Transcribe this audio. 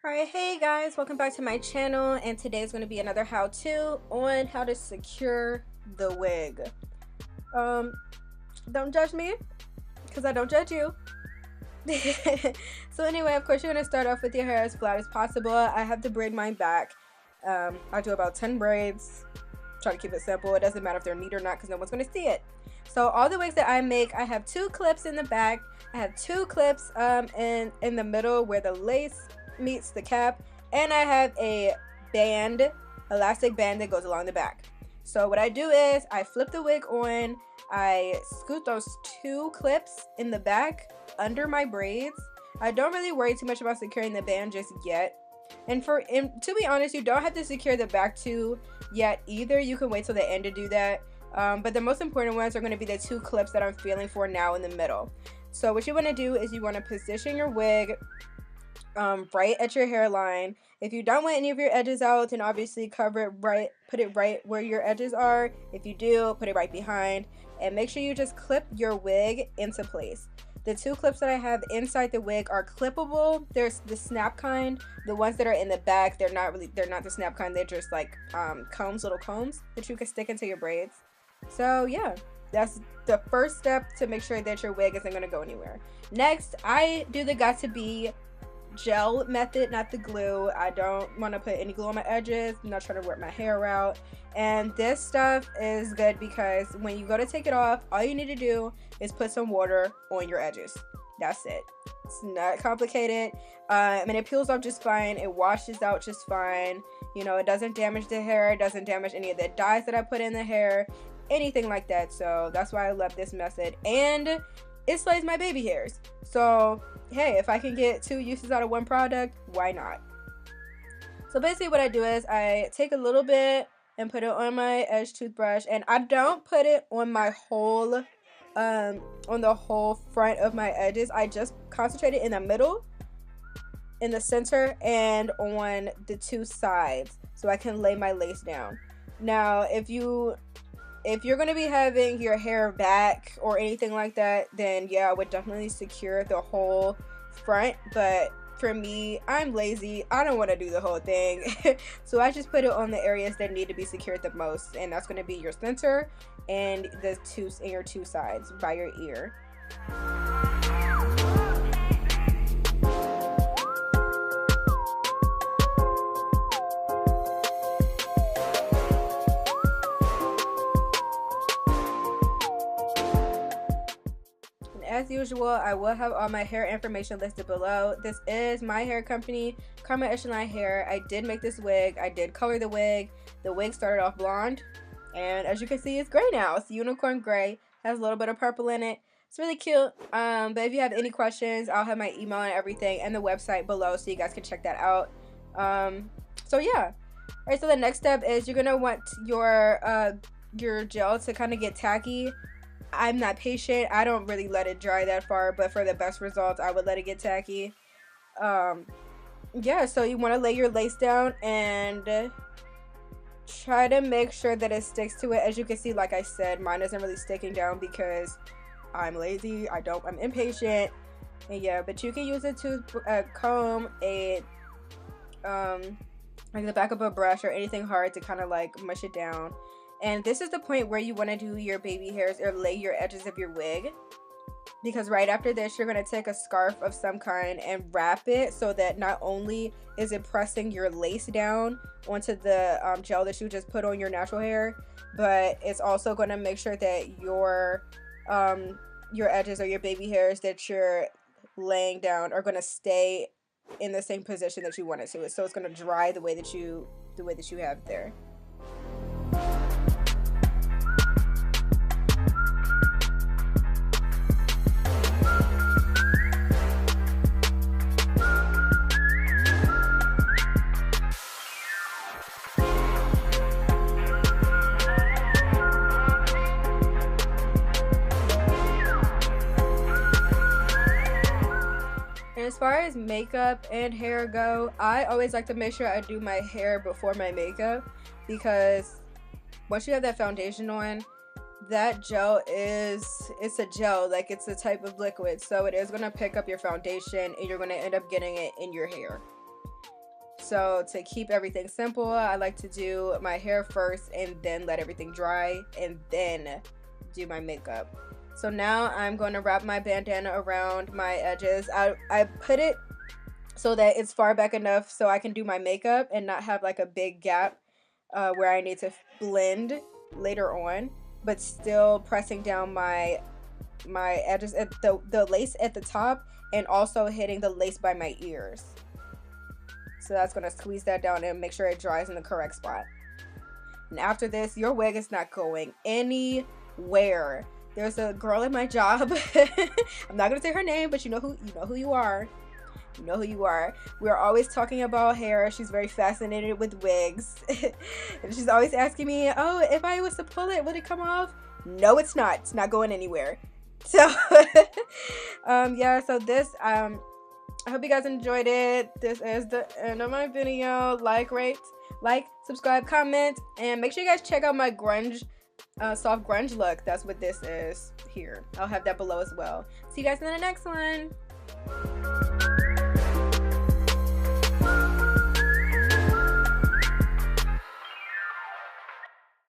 Alright, hey guys, welcome back to my channel, and today is going to be another how-to on how to secure the wig. Don't judge me, because I don't judge you. So anyway, of course you're going to start off with your hair as flat as possible. I have to braid mine back. I do about 10 braids. Try to keep it simple. It doesn't matter if they're neat or not, because no one's going to see it. So all the wigs that I make, I have 2 clips in the back. I have 2 clips in the middle where the lace meets the cap, and I have a band, elastic band that goes along the back. So what I do is I flip the wig on, I scoot those 2 clips in the back under my braids. I don't really worry too much about securing the band just yet. And to be honest, you don't have to secure the back 2 yet either. You can wait till the end to do that. But the most important ones are going to be the 2 clips that I'm feeling for now in the middle. So what you want to do is you want to position your wig right at your hairline. If you don't want any of your edges out, then obviously cover it right, put it right where your edges are. If you do, put it right behind, and make sure you just clip your wig into place. The 2 clips that I have inside the wig are clippable. There's the snap kind. The ones that are in the back, they're not the snap kind. They're just like combs, little combs that you can stick into your braids. So yeah, that's the first step to make sure that your wig isn't going to go anywhere. Next, I do the got to be gel method, not the glue. I don't want to put any glue on my edges. I'm not trying to work my hair out. And this stuff is good because when you go to take it off, all you need to do is put some water on your edges. That's it. It's not complicated. And it peels off just fine. It washes out just fine. You know, it doesn't damage the hair. It doesn't damage any of the dyes that I put in the hair, anything like that. So that's why I love this method. And it slays my baby hairs. So hey, if I can get 2 uses out of 1 product, why not? So basically what I do is I take a little bit and put it on my edge toothbrush, and I don't put it on my whole on the whole front of my edges. I just concentrate it in the middle, in the center, and on the 2 sides so I can lay my lace down. Now if you're going to be having your hair back or anything like that, then yeah, I would definitely secure the whole front. But for me, I'm lazy. I don't want to do the whole thing. So I just put it on the areas that need to be secured the most. And that's going to be your center and your 2 sides by your ear. As usual, I will have all my hair information listed below. This is my hair company, Echelon hair. I did make this wig. I did color the wig. The wig started off blonde, and as you can see, it's gray now. It's unicorn gray. Has a little bit of purple in it. It's really cute. But if you have any questions, I'll have my email and everything and the website below so you guys can check that out. So yeah. Alright, so the next step is you're gonna want your gel to kind of get tacky. I'm not patient. I don't really let it dry that far, but for the best results, I would let it get tacky. Yeah, so you want to lay your lace down and try to make sure that it sticks to it. As you can see, like I said, mine isn't really sticking down because I'm lazy. I'm impatient. And yeah, but you can use it to comb like the back of a brush or anything hard to kind of like mush it down. And this is the point where you want to do your baby hairs or lay your edges of your wig, because right after this you're going to take a scarf of some kind and wrap it so that not only is it pressing your lace down onto the gel that you just put on your natural hair, but it's also going to make sure that your edges or your baby hairs that you're laying down are going to stay in the same position that you want it to. So it's going to dry the way that you have there. As far as makeup and hair go, I always like to make sure I do my hair before my makeup, because once you have that foundation on, that gel it's a gel, like it's a type of liquid, so it is going to pick up your foundation and you're going to end up getting it in your hair. So to keep everything simple, I like to do my hair first and then let everything dry and then do my makeup. So now I'm going to wrap my bandana around my edges. I put it so that it's far back enough so I can do my makeup and not have like a big gap where I need to blend later on, but still pressing down my edges at the lace at the top and also hitting the lace by my ears. So that's going to squeeze that down and make sure it dries in the correct spot. And after this, your wig is not going anywhere. There's a girl at my job. I'm not going to say her name, but you know who you are. You know who you are. We're always talking about hair. She's very fascinated with wigs. And she's always asking me, oh, if I was to pull it, would it come off? No, it's not. It's not going anywhere. So, yeah, so this, I hope you guys enjoyed it. This is the end of my video. Like, rate, subscribe, comment, and make sure you guys check out my grunge, soft grunge look. That's what this is here. I'll have that below as well. See you guys in the next one.